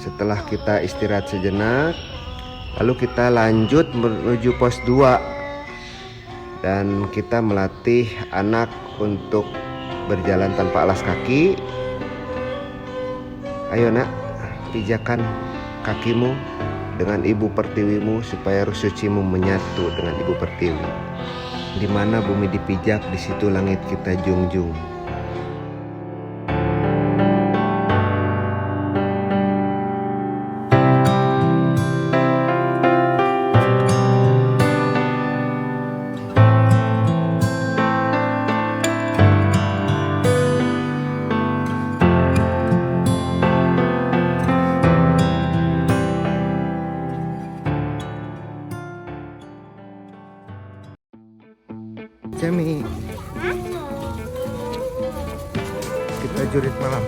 Setelah kita istirahat sejenak, lalu kita lanjut menuju pos 2 dan kita melatih anak untuk berjalan tanpa alas kaki. Ayo nak, pijakan kakimu dengan ibu pertiwimu supaya ruh sucimu menyatu dengan ibu pertiwi. Di mana bumi dipijak, di situ langit kita junjung. Cemi, kita jurit malam.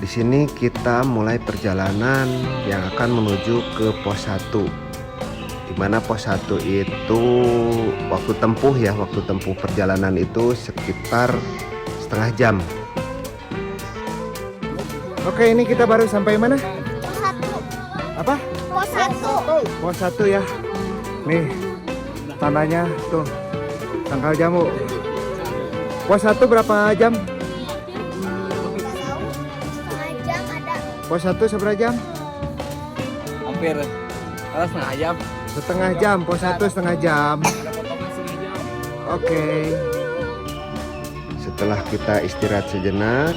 Di sini kita mulai perjalanan yang akan menuju ke pos 1. Di mana pos 1 itu waktu tempuh perjalanan itu sekitar setengah jam. Oke, ini kita baru sampai mana? Pos 1. Apa? Pos 1. Pos 1 ya. Nih tandanya tuh, tanggal jamu. Pos 1 berapa jam? Setengah jam ada. Pos 1 seberapa jam? Hampir setengah jam. Setengah jam. Pos 1 setengah jam. Oke. Setelah kita istirahat sejenak,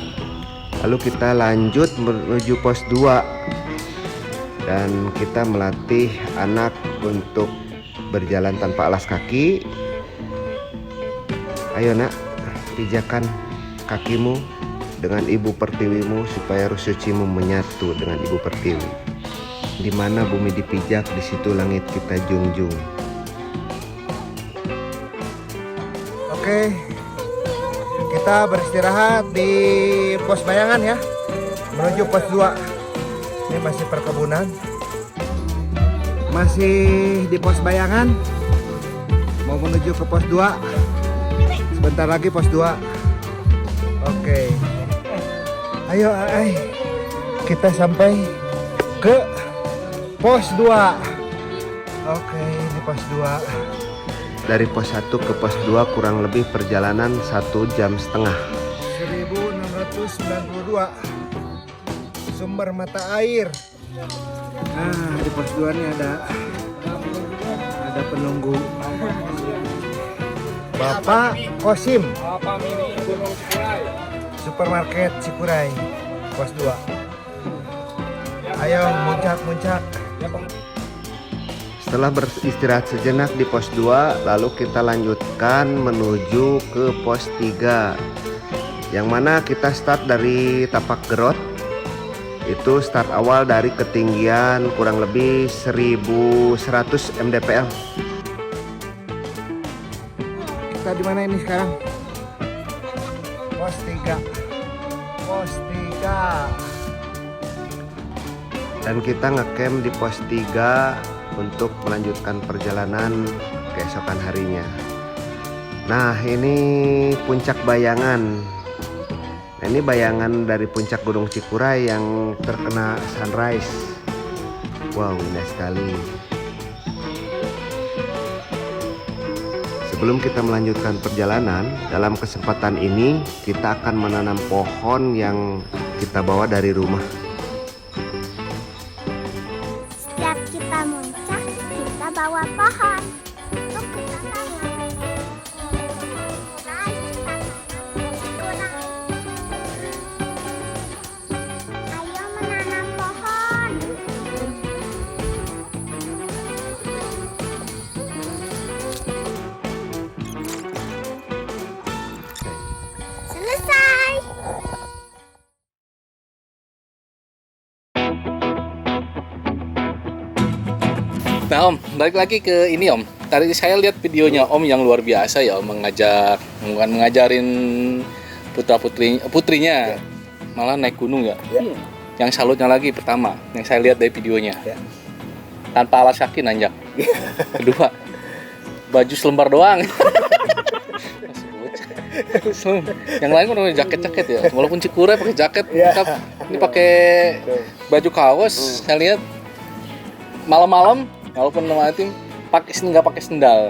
lalu kita lanjut menuju pos 2 dan kita melatih anak untuk berjalan tanpa alas kaki. Ayo nak, pijakan kakimu dengan ibu pertiwimu supaya ruh sucimu menyatu dengan ibu pertiwi. Di mana bumi dipijak, di situ langit kita junjung. Oke, kita beristirahat di pos bayangan ya, menuju pos 2. Ini masih perkebunan, masih di pos bayangan, mau menuju ke pos 2. Sebentar lagi pos 2. Oke, ayo kita sampai ke pos 2. Oke, ini pos 2. Dari pos 1 ke pos 2 kurang lebih perjalanan 1,5 jam. 1692 sumber mata air. Nah, di pos 2 nih ada penunggu. Bapak Kosim, supermarket Cikuray, pos 2. Ayo muncak. Setelah beristirahat sejenak di pos 2, lalu kita lanjutkan menuju ke pos 3. Yang mana kita start dari Tapak Gerot. Itu start awal dari ketinggian kurang lebih 1100 mdpl. Kita di mana ini sekarang? Pos 3. Pos 3. Dan kita ngecamp di pos 3 untuk melanjutkan perjalanan keesokan harinya. Nah, ini puncak bayangan. Nah, ini bayangan dari puncak Gunung Cikuray yang terkena sunrise. Wow, indah sekali. Sebelum kita melanjutkan perjalanan, dalam kesempatan ini kita akan menanam pohon yang kita bawa dari rumah. Setiap kita muncak, kita bawa pohon. Untuk kita tanam. Ayo menanam pohon. Selesai. Nah Om, balik lagi ke ini Om. Tadi saya lihat videonya Om yang luar biasa ya, Om mengajarin putrinya, malah naik gunung ya. Yang salutnya lagi pertama, yang saya lihat dari videonya, tanpa alas kaki nanjak. Kedua, baju selembar doang. Yang lain kan pakai jaket-jaket ya. Walaupun Cikure pakai jaket, Iya. lengkap. Ini pakai baju kaos. Saya lihat malam-malam walaupun nama tim nggak pakai sendal.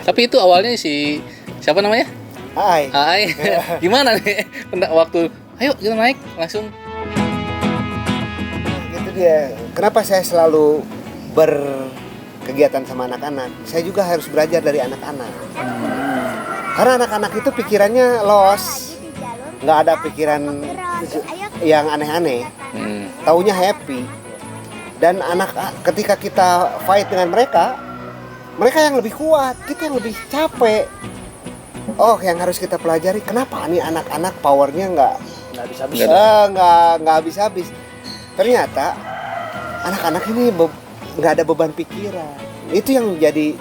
Tapi itu awalnya si siapa namanya? Hai. Hai. Gimana nih waktu ayo kita naik langsung. Gitu dia. Kenapa saya selalu berkegiatan sama anak-anak? Saya juga harus belajar dari anak-anak. Karena anak-anak itu pikirannya los, nggak ada pikiran yang aneh-aneh. Taunya happy. Dan ketika kita fight dengan mereka yang lebih kuat, kita yang lebih capek. Oh, yang harus kita pelajari, kenapa nih anak-anak powernya nggak habis-habis? Nggak habis-habis. Ternyata anak-anak ini nggak ada beban pikiran. Itu yang jadi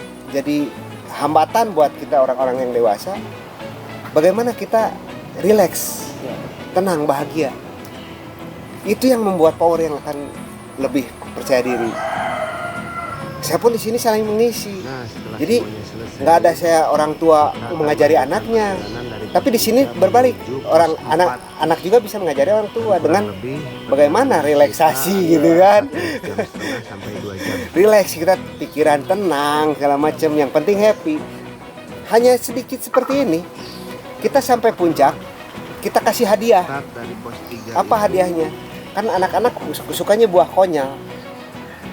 hambatan buat kita orang-orang yang dewasa. Bagaimana kita rileks, tenang, bahagia. Itu yang membuat power yang akan lebih percaya diri. Saya pun di sini saling mengisi. Jadi nggak ada saya orang tua mengajari anaknya, tapi di sini berbalik, anak juga bisa mengajari orang tua dengan bagaimana relaksasi gitu kan. Relax, kita pikiran tenang segala macam, yang penting happy. Hanya sedikit seperti ini, kita sampai puncak, kita kasih hadiah. Apa hadiahnya? Kan anak-anak sukanya buah konyal.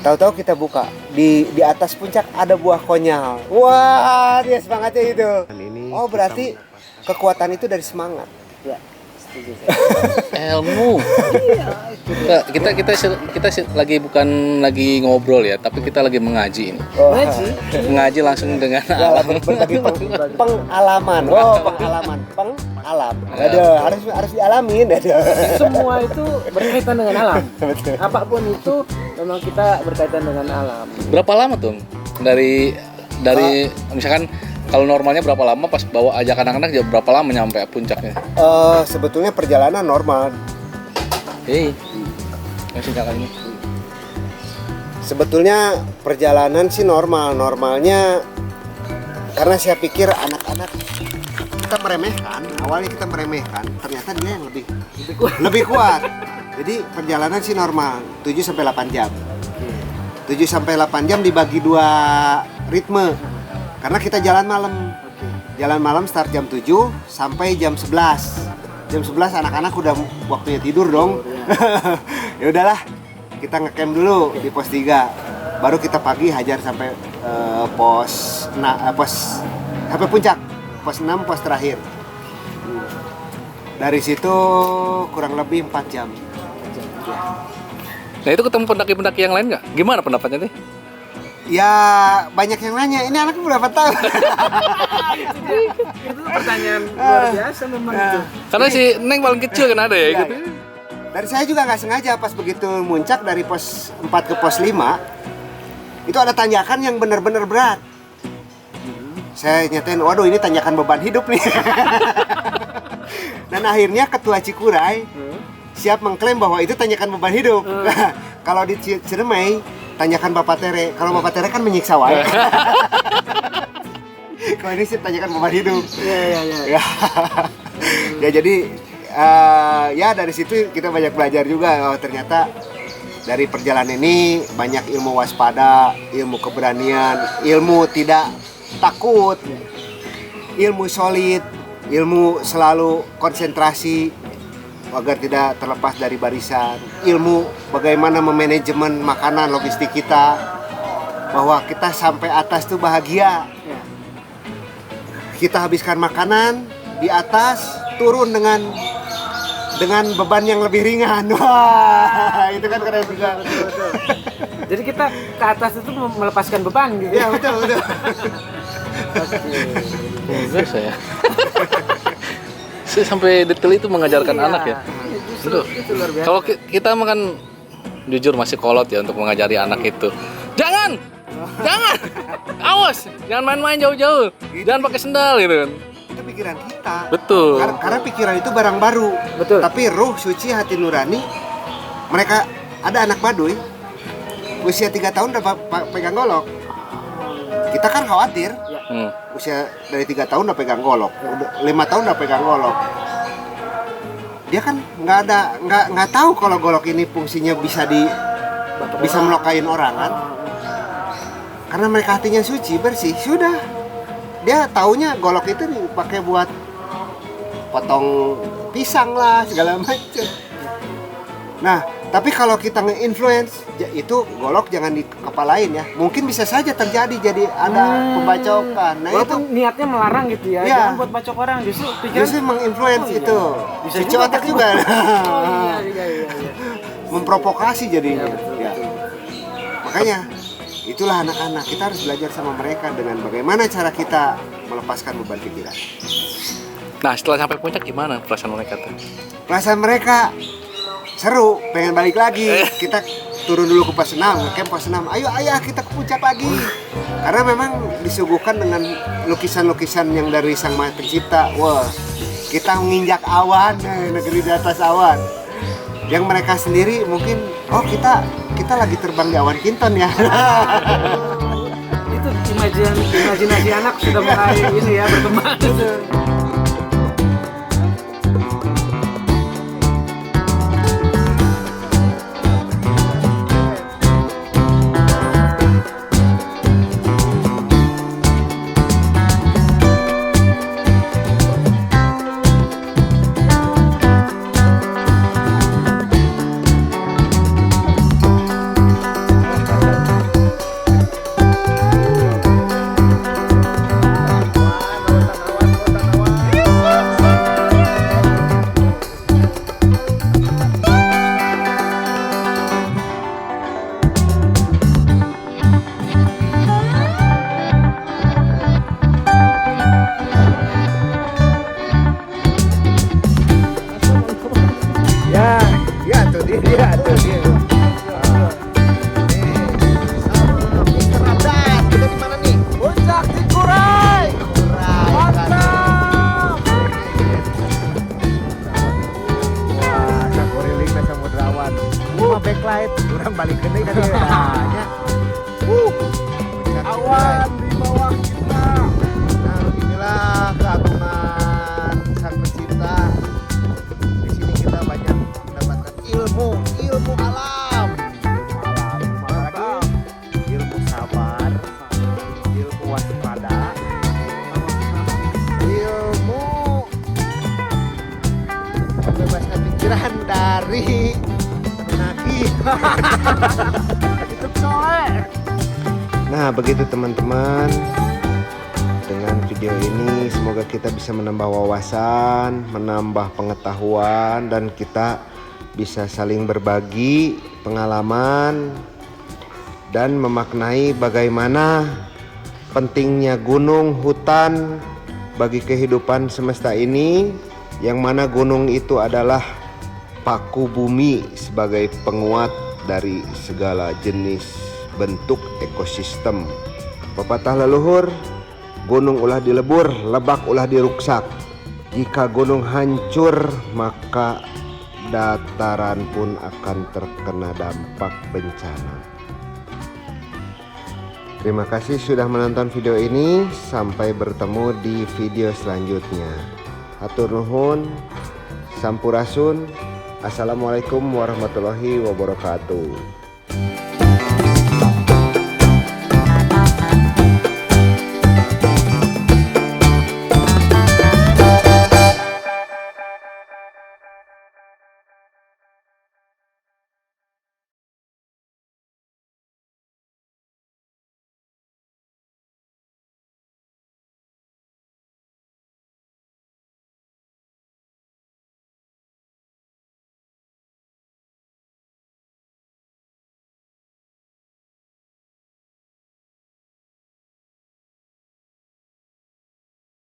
Tahu-tahu kita buka di atas puncak ada buah konyal. Wah, dia semangatnya itu. Oh, berarti kekuatan itu dari semangat. Ya, setuju. Ilmu. Kita lagi bukan lagi ngobrol ya, tapi kita lagi mengaji ini. Mengaji langsung dengan alam. Berbagi pengalaman. Oh, pengalaman. Alam. Harus dialamin. Semua itu berkaitan dengan alam. Apapun itu memang kita berkaitan dengan alam. Berapa lama tuh dari misalkan kalau normalnya berapa lama pas bawa ajak anak-anak ya berapa lama nyampe puncaknya? Sebetulnya perjalanan normal. Masih ini. Sebetulnya perjalanan sih normalnya karena saya pikir anak-anak kita meremehkan, awalnya kita meremehkan, ternyata dia yang lebih kuat. Jadi perjalanan sih normal, 7 sampai 8 jam. 7 sampai 8 jam dibagi 2 ritme. Karena kita jalan malam. Jalan malam start jam 7 sampai jam 11. Jam 11 anak-anak udah waktunya tidur dong. Ya udahlah, kita ngecamp dulu di pos 3. Baru kita pagi hajar sampai sampai puncak. Pos 6, pos terakhir. Dari situ kurang lebih 4 jam. Nah itu ketemu pendaki-pendaki yang lain nggak? Gimana pendapatnya nih? Ya banyak yang nanya, ini anaknya berapa tahun? Itu pertanyaan luar biasa memang itu. Karena si Neng paling kecil kan ada ya gitu. Dari saya juga nggak sengaja pas begitu muncak dari pos 4 ke pos 5 itu ada tanjakan yang benar-benar berat. Saya nyatain, waduh ini tanjakan beban hidup nih. Dan akhirnya ketua Cikuray siap mengklaim bahwa itu tanjakan beban hidup. Kalau di Ciremai tanjakan Bapak Tere. Kalau Bapak Tere kan menyiksa wae. Kalau ini sih tanjakan beban hidup. Iya. Ya jadi ya dari situ kita banyak belajar juga. Oh ternyata dari perjalanan ini banyak ilmu waspada, ilmu keberanian, ilmu tidak takut, ilmu solid, ilmu selalu konsentrasi agar tidak terlepas dari barisan, ilmu bagaimana memanajemen makanan logistik kita, bahwa kita sampai atas tuh bahagia. Kita habiskan makanan di atas, turun dengan beban yang lebih ringan. Wah, itu kan keren juga. Jadi kita ke atas itu melepaskan beban gitu. Ya betul. Bagus saya. Saya sampai detail itu mengajarkan anak ya. Itu luar biasa. Kalau kita makan jujur masih kolot ya untuk mengajari anak itu. Jangan, awas, jangan main-main jauh-jauh, jangan pakai sendal gitu kan. Itu pikiran kita. Betul. Karena pikiran itu barang baru. Betul. Tapi ruh suci hati nurani, mereka ada anak Baduy, usia 3 tahun udah pegang golok. Kita kan khawatir. Usia dari 3 tahun udah pegang golok, 5 tahun udah pegang golok. Dia kan nggak tahu kalau golok ini fungsinya bisa melukain orang kan. Karena mereka hatinya suci, bersih, sudah. Dia taunya golok itu dipakai buat potong pisang lah, segala macam. Nah, tapi kalau kita nge-influence, itu golok jangan dikepalain ya. Mungkin bisa saja terjadi, jadi ada pembacokan. Nah, walaupun itu niatnya melarang gitu ya, Iya. jangan buat bacok orang, justru menginfluence itu. Bisa Cuci juga otak tapi- juga. iya. Memprovokasi jadinya. Betul. Ya. Makanya itulah anak-anak, kita harus belajar sama mereka dengan bagaimana cara kita melepaskan beban pikiran. Nah, setelah sampai puncak gimana perasaan mereka tuh? Perasaan mereka seru, pengen balik lagi. Kita turun dulu ke pos 6, ngecamp pos 6. Ayo ayah kita ke puncak lagi. Karena memang disuguhkan dengan lukisan-lukisan yang dari Sang Maha Pencipta. Wah, kita menginjak awan, negeri di atas awan. Yang mereka sendiri mungkin, oh kita lagi terbang di awan Kinton ya. Itu imajinasi anak sudah mulai ini ya berkembang. Ya tuh dia. Kita di mana nih? Puncak Cikuray. Mantap. Wah, sakuriling na samudrawan. Backlight, kurang balik ke nih kan ya. Awan di bawah kita. Nah, inilah keagungan Sang Pencipta. Di sini kita banyak mendapatkan ilmu alam. Mantap. Ilmu sabar, ilmu waspada, ilmu membebaskan pikiran dari menaki. Itu coy. Nah, begitu teman-teman. Dengan video ini semoga kita bisa menambah wawasan, menambah pengetahuan, dan kita bisa saling berbagi pengalaman dan memaknai bagaimana pentingnya gunung, hutan bagi kehidupan semesta ini, yang mana gunung itu adalah paku bumi sebagai penguat dari segala jenis bentuk ekosistem. Pepatah leluhur, gunung ulah dilebur, lebak ulah diruksak. Jika gunung hancur, maka dataran pun akan terkena dampak bencana. Terima kasih sudah menonton video ini. Sampai bertemu di video selanjutnya. Hatur nuhun, sampurasun. Assalamualaikum warahmatullahi wabarakatuh.